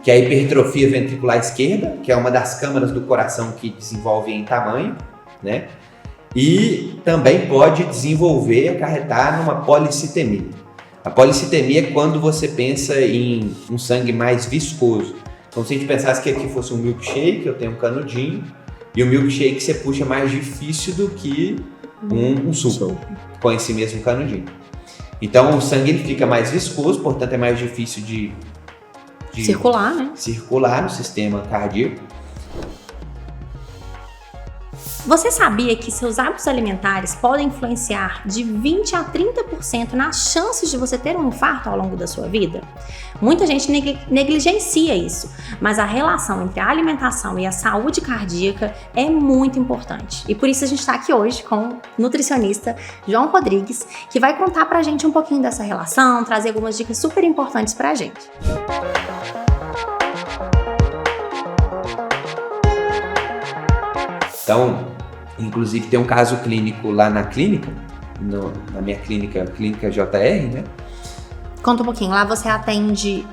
que é a hipertrofia ventricular esquerda, que é uma das câmaras do coração que desenvolve em tamanho, né? E também pode desenvolver, acarretar numa policitemia. A policitemia é quando você pensa em um sangue mais viscoso. Então, se a gente pensasse que aqui fosse um milkshake, eu tenho um canudinho, e o milkshake você puxa mais difícil do que um suco com esse mesmo canudinho. Então, o sangue ele fica mais viscoso, portanto é mais difícil de circular, né? Circular no sistema cardíaco. Você sabia que seus hábitos alimentares podem influenciar de 20 a 30% nas chances de você ter um infarto ao longo da sua vida? Muita gente negligencia isso, mas a relação entre a alimentação e a saúde cardíaca é muito importante. E por isso a gente está aqui hoje com o nutricionista João Rodrigues, que vai contar pra gente um pouquinho dessa relação, trazer algumas dicas super importantes pra gente. Então, inclusive tem um caso clínico lá na clínica, na minha clínica JR, né? Conta um pouquinho, lá você atende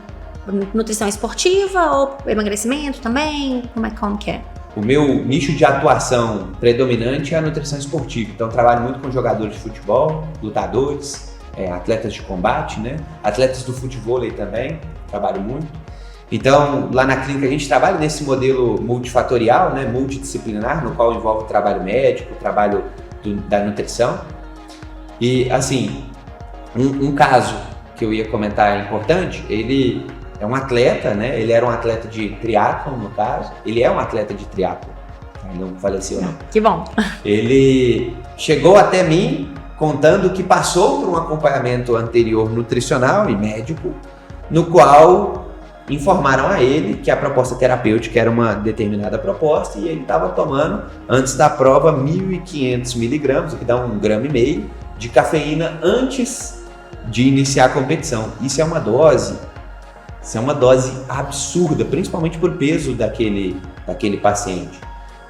nutrição esportiva ou emagrecimento também? Como que é? O meu nicho de atuação predominante é a nutrição esportiva, então eu trabalho muito com jogadores de futebol, lutadores, atletas de combate, né? Atletas do futevôlei também, trabalho muito. Então, lá na clínica a gente trabalha nesse modelo multifatorial, né, multidisciplinar, no qual envolve o trabalho médico, o trabalho da nutrição. E, assim, um caso que eu ia comentar importante, ele é um atleta, né, ele era um atleta de triatlon, no caso, ele é um atleta de triatlon, ele não faleceu não. Que bom! Ele chegou até mim contando que passou por um acompanhamento anterior nutricional e médico, no qual informaram a ele que a proposta terapêutica era uma determinada proposta e ele estava tomando, antes da prova, 1.500 miligramas, o que dá 1,5 grama de cafeína antes de iniciar a competição. Isso é uma dose absurda, principalmente por peso daquele paciente.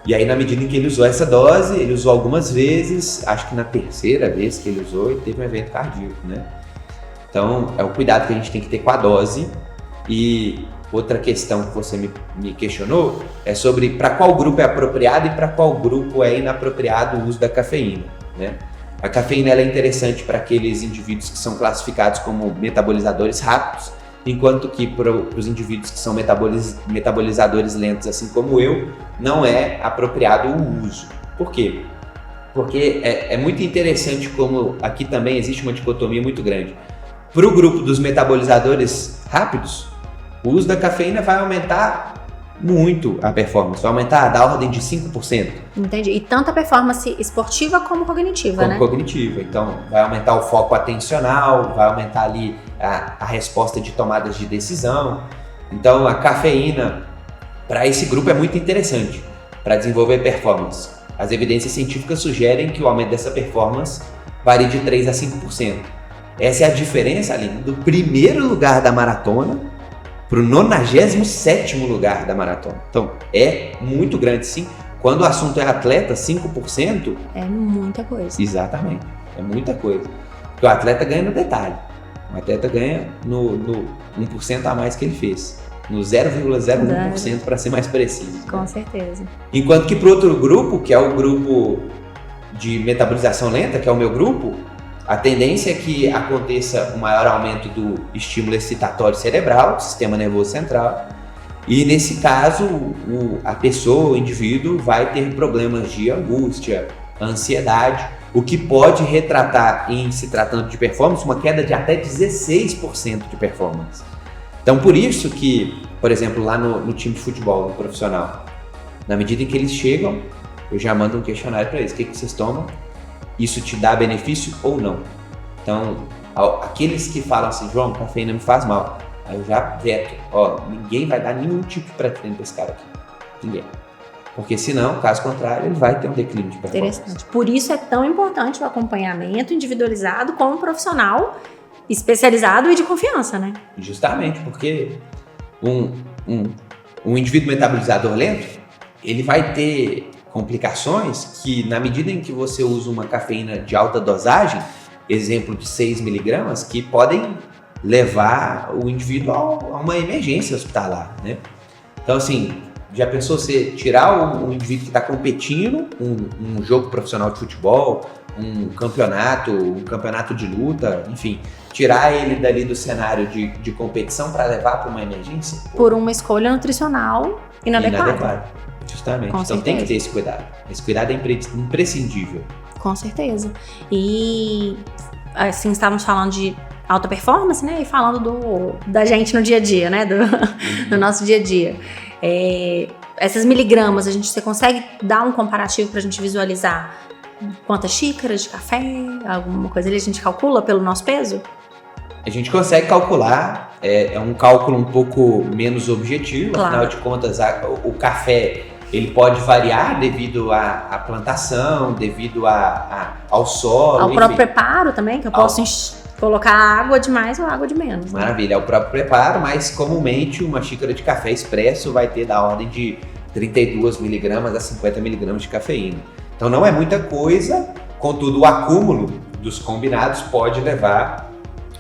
E aí, na medida em que ele usou essa dose, ele usou algumas vezes, acho que na terceira vez que ele usou, ele teve um evento cardíaco, né? Então, é o cuidado que a gente tem que ter com a dose. E outra questão que você me questionou é sobre para qual grupo é apropriado e para qual grupo é inapropriado o uso da cafeína, né? A cafeína ela é interessante para aqueles indivíduos que são classificados como metabolizadores rápidos, enquanto que para os indivíduos que são metabolizadores lentos, assim como eu, não é apropriado o uso. Por quê? Porque é muito interessante como aqui também existe uma dicotomia muito grande. Para o grupo dos metabolizadores rápidos, o uso da cafeína vai aumentar muito a performance, vai aumentar da ordem de 5%. Entendi. E tanto a performance esportiva como cognitiva, né? Como cognitiva. Então, vai aumentar o foco atencional, vai aumentar ali a resposta de tomadas de decisão. Então, a cafeína, para esse grupo, é muito interessante para desenvolver performance. As evidências científicas sugerem que o aumento dessa performance varia de 3% a 5%. Essa é a diferença, Aline, do primeiro lugar da maratona para o 97º lugar da maratona. Então, é muito grande, sim. Quando o assunto é atleta, 5%... É muita coisa. Exatamente, é muita coisa. Porque o atleta ganha no detalhe. O atleta ganha no 1% a mais que ele fez. No 0,01% para ser mais preciso. Com certeza. Enquanto que para outro grupo, que é o grupo de metabolização lenta, que é o meu grupo, a tendência é que aconteça um maior aumento do estímulo excitatório cerebral, do sistema nervoso central, e nesse caso a pessoa, o indivíduo, vai ter problemas de angústia, ansiedade, o que pode retratar, em se tratando de performance, uma queda de até 16% de performance. Então, por isso que, por exemplo, lá no time de futebol, no profissional, na medida em que eles chegam, eu já mando um questionário para eles, o que vocês tomam? Isso te dá benefício ou não? Então, aqueles que falam assim, João, cafeína me faz mal, aí eu já veto, ninguém vai dar nenhum tipo de pré-treino para esse cara aqui, ninguém. Porque senão, caso contrário, ele vai ter um declínio de performance. Interessante. Por isso é tão importante o acompanhamento individualizado com um profissional especializado e de confiança, né? Justamente, porque um indivíduo metabolizador lento, ele vai ter complicações que, na medida em que você usa uma cafeína de alta dosagem, exemplo de 6 miligramas, que podem levar o indivíduo a uma emergência hospitalar, né? Então, assim, já pensou você tirar um indivíduo que está competindo um jogo profissional de futebol, um campeonato de luta, enfim, tirar ele dali do cenário de competição para levar para uma emergência? Por uma escolha nutricional inadequada. Justamente. Com então certeza. tem que ter esse cuidado. Esse cuidado é imprescindível. Com certeza. E, assim, estávamos falando de alta performance, né? E falando da gente no dia a dia, né? Do nosso dia a dia. Essas miligramas, você consegue dar um comparativo para a gente visualizar quantas xícaras de café, alguma coisa ali a gente calcula pelo nosso peso? A gente consegue calcular, é um cálculo um pouco menos objetivo, claro. Afinal de contas o café ele pode variar devido à plantação, devido ao solo. Ao próprio preparo também, que eu posso colocar água de mais ou água de menos. Né? Maravilha, é o próprio preparo, mas comumente uma xícara de café expresso vai ter da ordem de 32 miligramas a 50 miligramas de cafeína. Então não é muita coisa, contudo o acúmulo dos combinados pode levar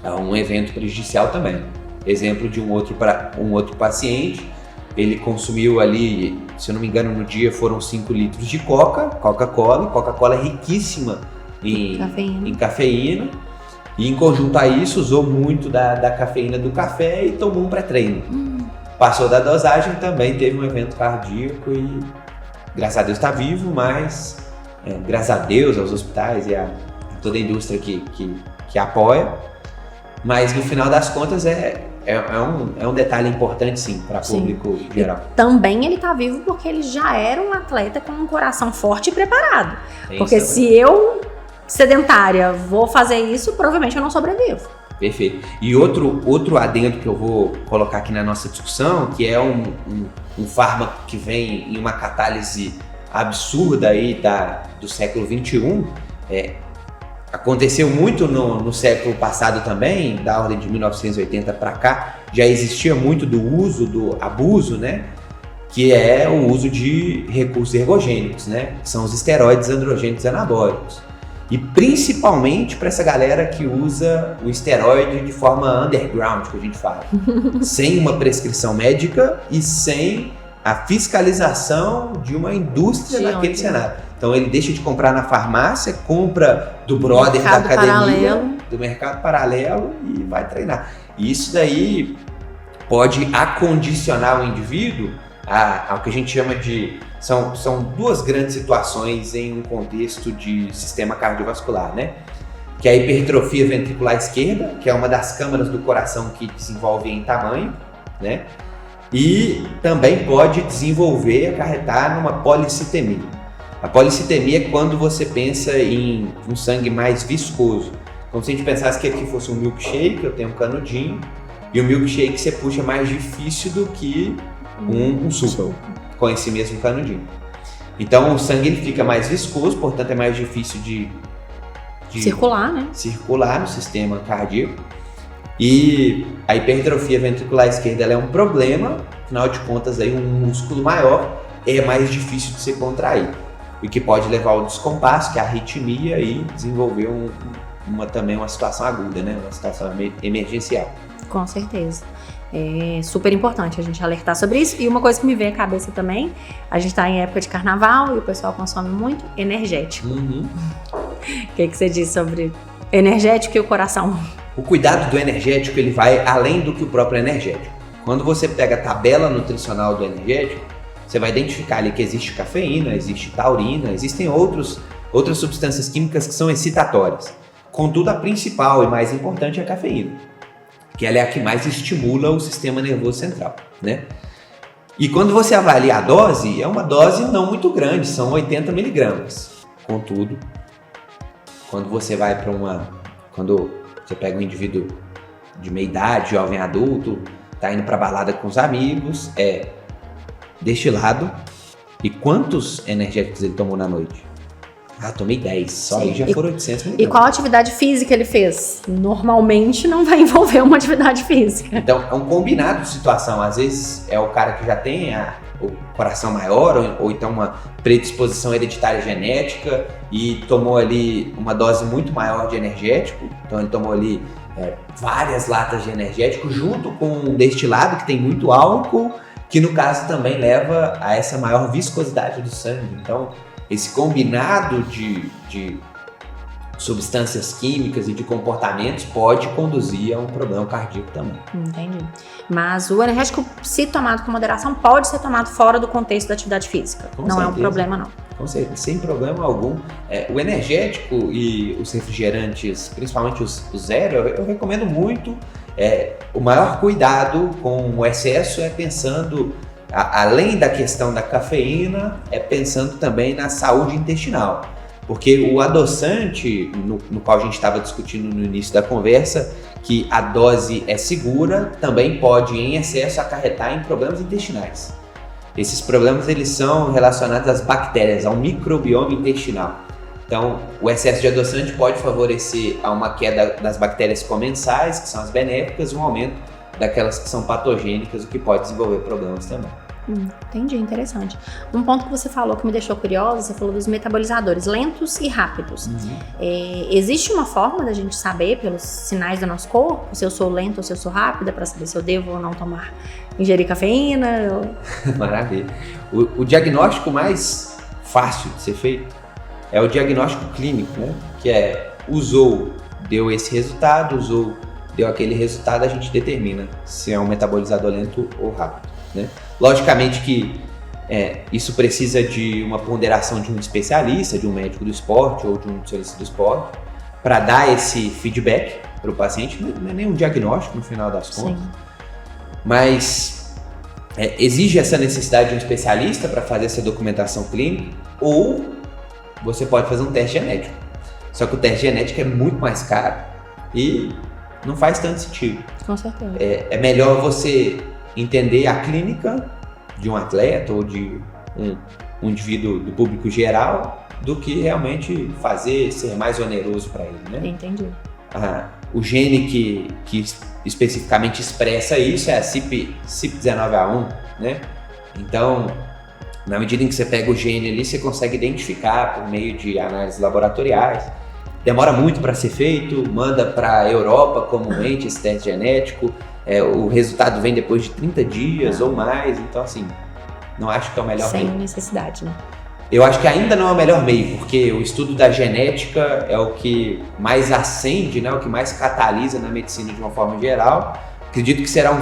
a um evento prejudicial também. Exemplo de um outro paciente, ele consumiu ali, se eu não me engano, no dia foram 5 litros de Coca-Cola. Coca-Cola é riquíssima em cafeína. E em conjunto a isso, usou muito da cafeína do café e tomou um pré-treino. Passou da dosagem, também teve um evento cardíaco e, graças a Deus, está vivo, mas graças a Deus aos hospitais e a toda a indústria que apoia. Mas no final das contas é um detalhe importante, sim, para público geral. E também ele está vivo porque ele já era um atleta com um coração forte e preparado. Porque se eu, sedentária, vou fazer isso, provavelmente eu não sobrevivo. Perfeito. E outro adendo que eu vou colocar aqui na nossa discussão, que é um fármaco que vem em uma catálise absurda aí do século XXI, aconteceu muito no século passado também, da ordem de 1980 para cá, já existia muito do abuso, né? Que é o uso de recursos ergogênicos, né? Que são os esteroides androgênicos anabólicos. E principalmente para essa galera que usa o esteroide de forma underground, que a gente fala. Sem uma prescrição médica e sem a fiscalização de uma indústria naquele cenário. Então ele deixa de comprar na farmácia, compra do brother da academia, do mercado paralelo e vai treinar. E isso daí pode acondicionar o indivíduo ao que a gente chama de... São duas grandes situações em um contexto de sistema cardiovascular, né? Que é a hipertrofia ventricular esquerda, que é uma das câmaras do coração que desenvolve em tamanho, né? E também pode acarretar numa policitemia. A policitemia é quando você pensa em um sangue mais viscoso. Como se a gente pensasse que aqui fosse um milkshake, eu tenho um canudinho, e o milkshake você puxa mais difícil do que um suco com esse mesmo canudinho. Então o sangue ele fica mais viscoso, portanto é mais difícil de circular, né? Circular no sistema cardíaco. E a hipertrofia ventricular esquerda ela é um problema, afinal de contas aí um músculo maior é mais difícil de se contrair, o que pode levar ao descompasso, que é a arritmia, e desenvolver também uma situação aguda, né? Uma situação emergencial. Com certeza. É super importante a gente alertar sobre isso. E uma coisa que me vem à cabeça também, a gente está em época de carnaval e o pessoal consome muito energético. O que você diz sobre energético e o coração? O cuidado do energético ele vai além do que o próprio energético. Quando você pega a tabela nutricional do energético, você vai identificar ali que existe cafeína, existe taurina, existem outras substâncias químicas que são excitatórias. Contudo, a principal e mais importante é a cafeína, que ela é a que mais estimula o sistema nervoso central, né? E quando você avalia a dose, é uma dose não muito grande, são 80 miligramas. Contudo, quando você vai quando você pega um indivíduo de meia idade, jovem adulto, tá indo pra balada com os amigos, destilado, e quantos energéticos ele tomou na noite? Tomei 10, só aí já foram 800 miligramas. E qual atividade física ele fez? Normalmente não vai envolver uma atividade física. Então, é um combinado de situação. Às vezes é o cara que já tem o coração maior, ou então uma predisposição hereditária genética e tomou ali uma dose muito maior de energético. Então ele tomou ali várias latas de energético junto com um destilado que tem muito álcool, que no caso também leva a essa maior viscosidade do sangue. Então, esse combinado de substâncias químicas e de comportamentos pode conduzir a um problema cardíaco também. Entendi. Mas o energético, se tomado com moderação, pode ser tomado fora do contexto da atividade física. Com não certeza. É um problema, não. Com certeza, sem problema algum. O energético e os refrigerantes, principalmente os zero, eu recomendo muito. O maior cuidado com o excesso é pensando, além da questão da cafeína, pensando também na saúde intestinal. Porque o adoçante, no qual a gente estava discutindo no início da conversa, que a dose é segura, também pode, em excesso, acarretar em problemas intestinais. Esses problemas eles são relacionados às bactérias, ao microbioma intestinal. Então, o excesso de adoçante pode favorecer a uma queda das bactérias comensais, que são as benéficas, e um aumento daquelas que são patogênicas, o que pode desenvolver problemas também. Entendi, interessante. Um ponto que você falou que me deixou curiosa, você falou dos metabolizadores lentos e rápidos. Existe uma forma da gente saber pelos sinais do nosso corpo, se eu sou lento ou se eu sou rápida, para saber se eu devo ou não ingerir cafeína? Maravilha. O diagnóstico mais fácil de ser feito é o diagnóstico clínico, né? Que deu esse resultado, deu aquele resultado, a gente determina se é um metabolizador lento ou rápido, né? Logicamente que isso precisa de uma ponderação de um especialista, de um médico do esporte ou de um nutricionista do esporte, para dar esse feedback para o paciente. Não é nem um diagnóstico no final das contas. Sim. Mas exige essa necessidade de um especialista para fazer essa documentação clínica, ou você pode fazer um teste genético. Só que o teste genético é muito mais caro e não faz tanto sentido. Com certeza. É melhor você entender a clínica de um atleta ou de um indivíduo do público geral do que realmente ser mais oneroso para ele, né? Entendi. O gene que especificamente expressa isso é a CYP19A1, né? Então, na medida em que você pega o gene ali, você consegue identificar por meio de análises laboratoriais. Demora muito para ser feito, manda para a Europa comumente esse teste genético. O resultado vem depois de 30 dias ou mais, então assim, não acho que é o melhor meio. Sem necessidade, né? Eu acho que ainda não é o melhor meio, porque o estudo da genética é o que mais acende, né, o que mais catalisa na medicina de uma forma geral. Acredito que será uma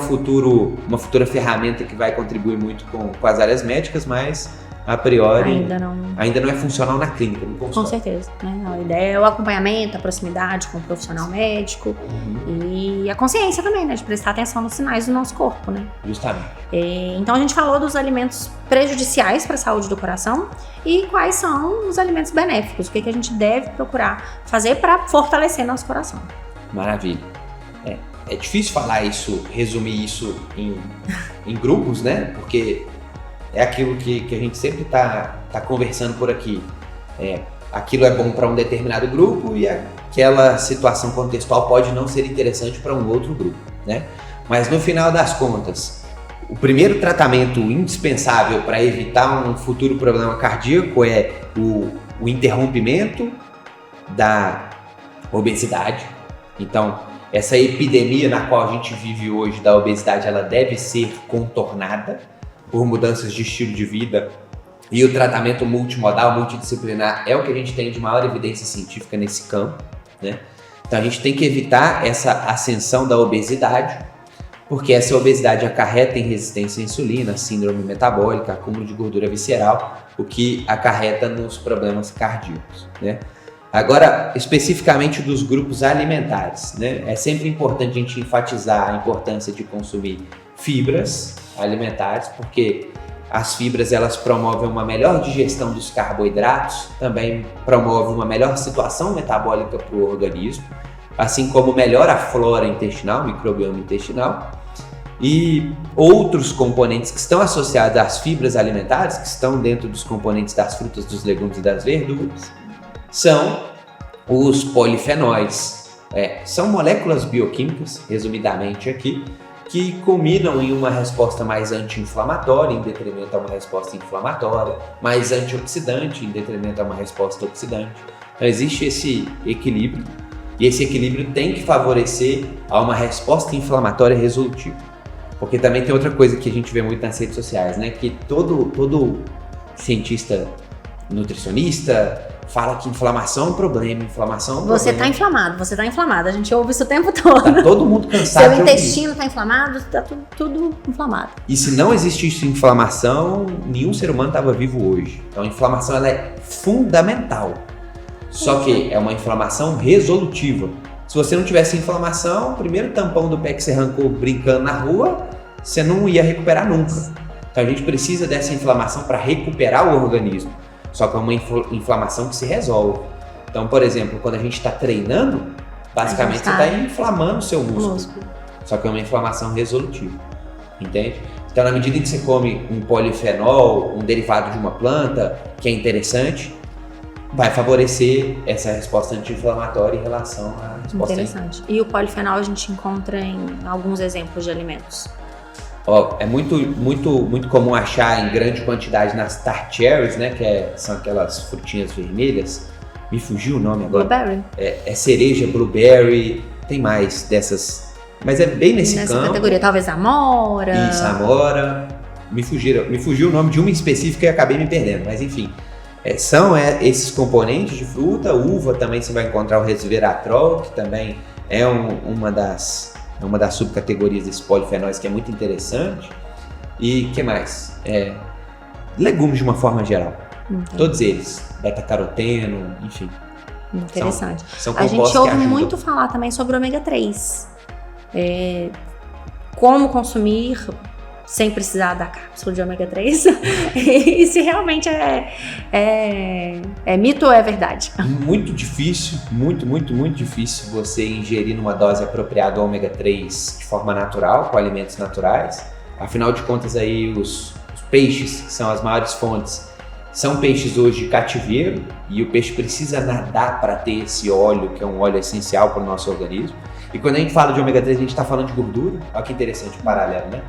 futura ferramenta que vai contribuir muito com as áreas médicas, mas a priori ainda não é funcional na clínica. Com certeza, né? A ideia é o acompanhamento, a proximidade com o profissional médico e a consciência também, né? De prestar atenção nos sinais do nosso corpo, né? Justamente. Então a gente falou dos alimentos prejudiciais para a saúde do coração e quais são os alimentos benéficos, o que a gente deve procurar fazer para fortalecer nosso coração. Maravilha. É difícil falar isso, resumir isso em grupos, né? Porque é aquilo que a gente sempre tá conversando por aqui. Aquilo é bom para um determinado grupo e aquela situação contextual pode não ser interessante para um outro grupo, né? Mas no final das contas, o primeiro tratamento indispensável para evitar um futuro problema cardíaco é o interrompimento da obesidade. Então, essa epidemia na qual a gente vive hoje da obesidade, ela deve ser contornada por mudanças de estilo de vida, e o tratamento multimodal, multidisciplinar é o que a gente tem de maior evidência científica nesse campo, né? Então a gente tem que evitar essa ascensão da obesidade, porque essa obesidade acarreta em resistência à insulina, síndrome metabólica, acúmulo de gordura visceral, o que acarreta nos problemas cardíacos, né? Agora, especificamente dos grupos alimentares, né? É sempre importante a gente enfatizar a importância de consumir fibras alimentares, porque as fibras elas promovem uma melhor digestão dos carboidratos, também promovem uma melhor situação metabólica para o organismo, assim como melhora a flora intestinal, microbioma intestinal, e outros componentes que estão associados às fibras alimentares, que estão dentro dos componentes das frutas, dos legumes e das verduras, são os polifenóis. São moléculas bioquímicas, resumidamente aqui, que culminam em uma resposta mais anti-inflamatória em detrimento a uma resposta inflamatória, mais antioxidante em detrimento a uma resposta oxidante. Então existe esse equilíbrio E esse equilíbrio tem que favorecer a uma resposta inflamatória resolutiva. Porque também tem outra coisa que a gente vê muito nas redes sociais, né? Que todo cientista nutricionista fala que inflamação é um problema, inflamação é um Você problema. você tá inflamado. A gente ouve isso o tempo todo. Tá todo mundo cansado Seu de ouvir. intestino tá inflamado, tá tudo inflamado. E se não existisse inflamação, nenhum ser humano estava vivo hoje. Então a inflamação ela é fundamental. Só que é uma inflamação resolutiva. Se você não tivesse inflamação, o primeiro tampão do pé que você arrancou brincando na rua, você não ia recuperar nunca. Então a gente precisa dessa inflamação para recuperar o organismo. Só que é uma inflamação que se resolve. Então, por exemplo, quando a gente está treinando, basicamente você está inflamando o seu músculo. Só que é uma inflamação resolutiva. Entende? Então, na medida em que você come um polifenol, um derivado de uma planta, que é interessante, vai favorecer essa resposta anti-inflamatória em relação à resposta. Interessante. E o polifenol a gente encontra em alguns exemplos de alimentos. É muito comum achar em grande quantidade nas tart cherries, né? São aquelas frutinhas vermelhas. Me fugiu o nome agora. Blueberry. É cereja, blueberry, tem mais dessas. Mas é bem nessa campo. Categoria, talvez amora. Isso, amora. Me fugiu o nome de uma específica e acabei me perdendo, mas enfim. São esses componentes de fruta. Uva também você vai encontrar o resveratrol, que também é uma das subcategorias desses polifenóis que é muito interessante. E o que mais? Legumes de uma forma geral. Todos eles. Beta-caroteno, enfim. Interessante. São a compostos gente ouve que ajudam. muito falar também sobre o ômega 3. Como consumir sem precisar da cápsula de ômega 3. E se realmente é mito ou é verdade? Muito difícil, muito difícil você ingerir numa dose apropriada o ômega 3 de forma natural, com alimentos naturais. Afinal de contas, aí os peixes, que são as maiores fontes, são peixes hoje de cativeiro, e o peixe precisa nadar para ter esse óleo, que é um óleo essencial para o nosso organismo. E quando a gente fala de ômega 3, a gente está falando de gordura. Olha que interessante o paralelo, né?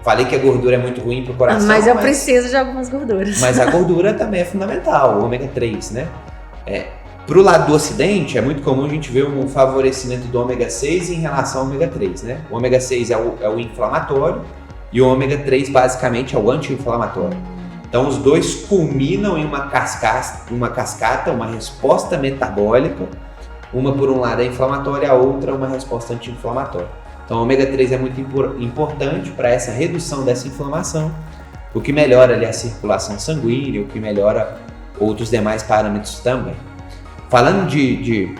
Falei que a gordura é muito ruim para o coração. Mas eu preciso de algumas gorduras. Mas a gordura também é fundamental, o ômega 3, né? Pro lado do ocidente, é muito comum a gente ver um favorecimento do ômega 6 em relação ao ômega 3, né? O ômega 6 é o inflamatório e o ômega 3 basicamente é o anti-inflamatório. Então os dois culminam em uma cascata, uma resposta metabólica. Uma por um lado é inflamatória, a outra é uma resposta anti-inflamatória. Então o ômega 3 é muito importante para essa redução dessa inflamação, o que melhora ali a circulação sanguínea, o que melhora outros demais parâmetros também. Falando aqui,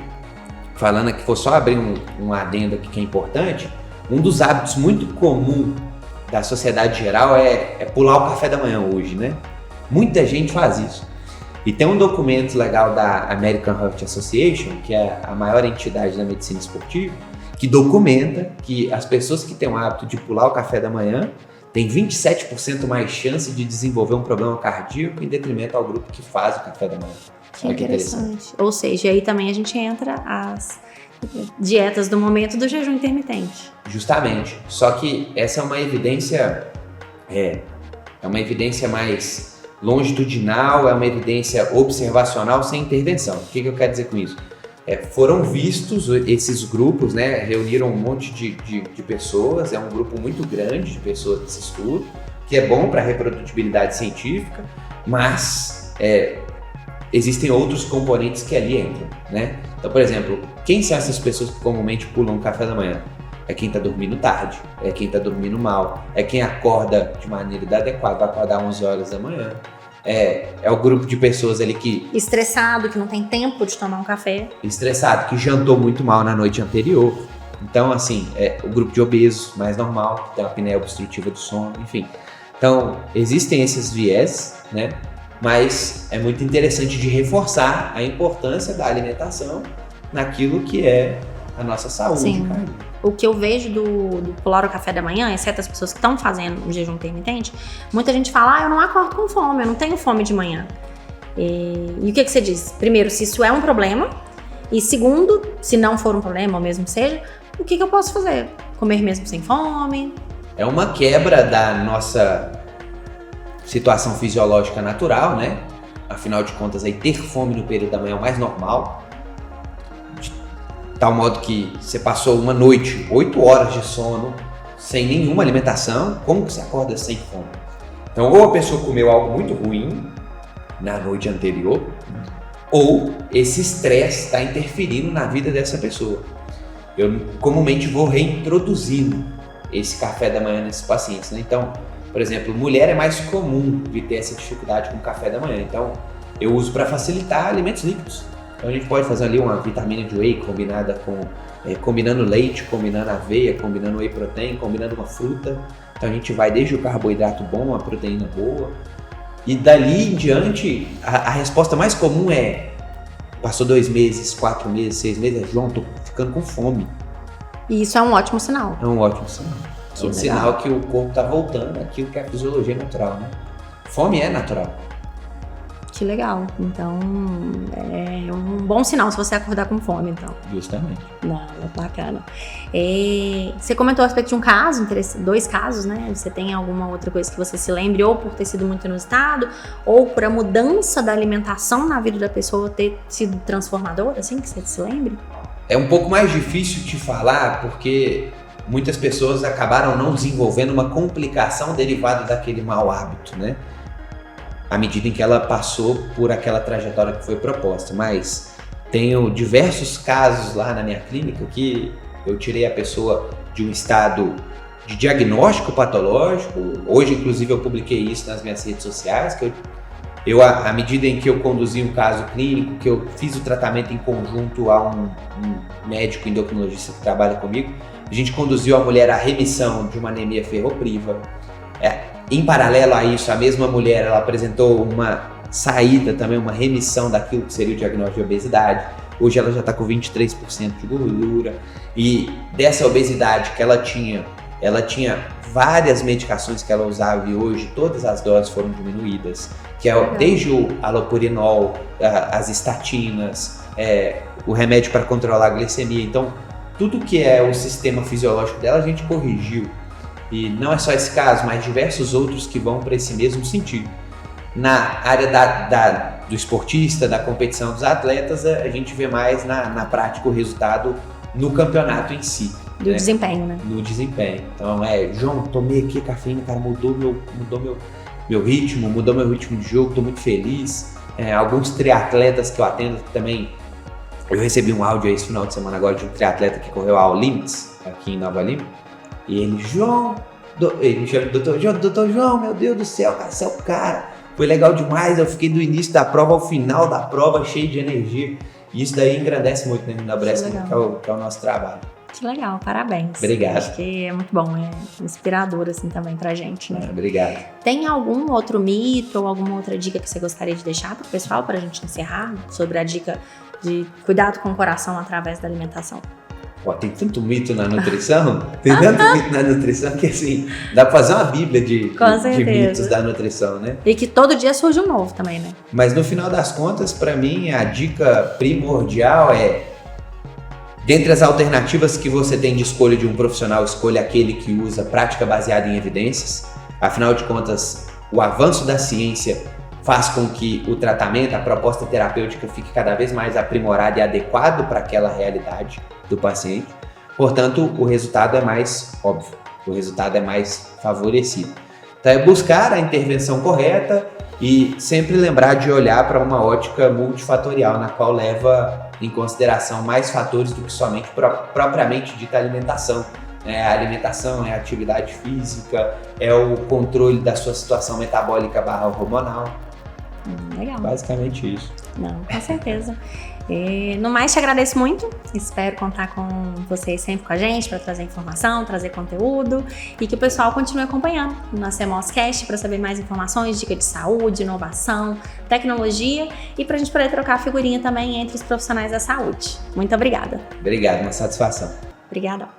vou só abrir um adendo aqui que é importante, um dos hábitos muito comum da sociedade geral é pular o café da manhã hoje, né? Muita gente faz isso. E tem um documento legal da American Heart Association, que é a maior entidade da medicina esportiva, que documenta que as pessoas que têm o hábito de pular o café da manhã têm 27% mais chance de desenvolver um problema cardíaco em detrimento ao grupo que faz o café da manhã. Que interessante. Ou seja, aí também a gente entra as dietas do momento do jejum intermitente. Justamente. Só que essa é uma evidência mais longitudinal, é uma evidência observacional sem intervenção. O que eu quero dizer com isso? Foram vistos esses grupos, né? Reuniram um monte de pessoas, é um grupo muito grande de pessoas desse estudo, que é bom para a reprodutibilidade científica, mas existem outros componentes que ali entram, né? Então, por exemplo, quem são essas pessoas que comumente pulam o café da manhã? É quem está dormindo tarde, é quem está dormindo mal, é quem acorda de maneira inadequada, vai acordar 11 horas da manhã. É o grupo de pessoas ali que... Estressado, que não tem tempo de tomar um café. Estressado, que jantou muito mal na noite anterior. Então, assim, o grupo de obesos, mais normal, que tem uma apneia obstrutiva do sono, enfim. Então, existem esses viés, né? Mas é muito interessante de reforçar a importância da alimentação naquilo que é a nossa saúde. Sim. O que eu vejo do pular o café da manhã, exceto as pessoas que estão fazendo um jejum intermitente, muita gente fala, eu não acordo com fome, eu não tenho fome de manhã. E o que você diz? Primeiro, se isso é um problema, e segundo, se não for um problema, ou mesmo que seja, o que eu posso fazer? Comer mesmo sem fome? É uma quebra da nossa situação fisiológica natural, né? Afinal de contas, aí, ter fome no período da manhã é o mais normal. tal modo que você passou uma noite, 8 horas de sono, sem nenhuma alimentação, como que você acorda sem fome? Então, ou a pessoa comeu algo muito ruim na noite anterior, ou esse estresse está interferindo na vida dessa pessoa. Eu comumente vou reintroduzindo esse café da manhã nesses pacientes, né? Então, por exemplo, mulher é mais comum de ter essa dificuldade com o café da manhã. Então, eu uso para facilitar alimentos líquidos. Então, a gente pode fazer ali uma vitamina de whey combinada com combinando leite, combinando aveia, combinando whey protein, combinando uma fruta. Então, a gente vai desde o carboidrato bom, a proteína boa. E dali em diante, a resposta mais comum é: passou 2 meses, 4 meses, 6 meses, João, tô ficando com fome. E isso é um ótimo sinal. É um ótimo sinal. É um sinal que o corpo está voltando àquilo que é a fisiologia natural, né? Fome é natural. Que legal. Então, é um bom sinal se você acordar com fome, então. Justamente. Não, é bacana. Você comentou a respeito de um caso, 2 casos, né? Você tem alguma outra coisa que você se lembre, ou por ter sido muito inusitado, ou por a mudança da alimentação na vida da pessoa ter sido transformadora, assim, que você se lembre? É um pouco mais difícil te falar, porque muitas pessoas acabaram não desenvolvendo uma complicação derivada daquele mau hábito, né? À medida em que ela passou por aquela trajetória que foi proposta. Mas tenho diversos casos lá na minha clínica que eu tirei a pessoa de um estado de diagnóstico patológico. Hoje, inclusive, eu publiquei isso nas minhas redes sociais, que à medida em que eu conduzi um caso clínico, que eu fiz o tratamento em conjunto a um médico endocrinologista que trabalha comigo, a gente conduziu a mulher à remissão de uma anemia ferropriva. Em paralelo a isso, a mesma mulher ela apresentou uma saída também, uma remissão daquilo que seria o diagnóstico de obesidade. Hoje ela já está com 23% de gordura. E dessa obesidade que ela tinha várias medicações que ela usava e hoje todas as doses foram diminuídas. Que é desde o alopurinol, as estatinas, o remédio para controlar a glicemia. Então, tudo que é o sistema fisiológico dela a gente corrigiu. E não é só esse caso, mas diversos outros que vão para esse mesmo sentido. Na área do esportista, da competição dos atletas, a gente vê mais na prática o resultado no campeonato em si. Do desempenho, né? No desempenho. Então, João, tomei aqui cafeína, cara, mudou meu ritmo, mudou meu ritmo de jogo, tô muito feliz. Alguns triatletas que eu atendo também, eu recebi um áudio aí esse final de semana agora de um triatleta que correu ao Limits, aqui em Nova Lima. E ele, ele me chama de doutor João, meu Deus do céu, cara, você é o cara. Foi legal demais, eu fiquei do início da prova ao final da prova cheio de energia. E isso daí engrandece muito, né, na Bresca, que é o nosso trabalho. Que legal, parabéns. Obrigado. Acho que é muito bom, é inspirador assim também pra gente, né? Obrigado. Tem algum outro mito ou alguma outra dica que você gostaria de deixar pro pessoal pra gente encerrar sobre a dica de cuidado com o coração através da alimentação? Tem tanto mito na nutrição, que assim, dá pra fazer uma bíblia de mitos da nutrição, né? E que todo dia surge um novo também, né? Mas no final das contas, pra mim, a dica primordial dentre as alternativas que você tem de escolha de um profissional, escolha aquele que usa prática baseada em evidências. Afinal de contas, o avanço da ciência faz com que o tratamento, a proposta terapêutica fique cada vez mais aprimorada e adequado para aquela realidade do paciente. Portanto, o resultado é mais óbvio, o resultado é mais favorecido. Então é buscar a intervenção correta e sempre lembrar de olhar para uma ótica multifatorial, na qual leva em consideração mais fatores do que somente propriamente dita alimentação. A alimentação, a atividade física, é o controle da sua situação metabólica / hormonal. Legal. Basicamente isso. Não, com certeza. No mais, te agradeço muito. Espero contar com vocês sempre com a gente para trazer informação, trazer conteúdo e que o pessoal continue acompanhando o nosso CMOScast para saber mais informações, dicas de saúde, inovação, tecnologia e para a gente poder trocar figurinha também entre os profissionais da saúde. Muito obrigada. Obrigado, uma satisfação. Obrigada.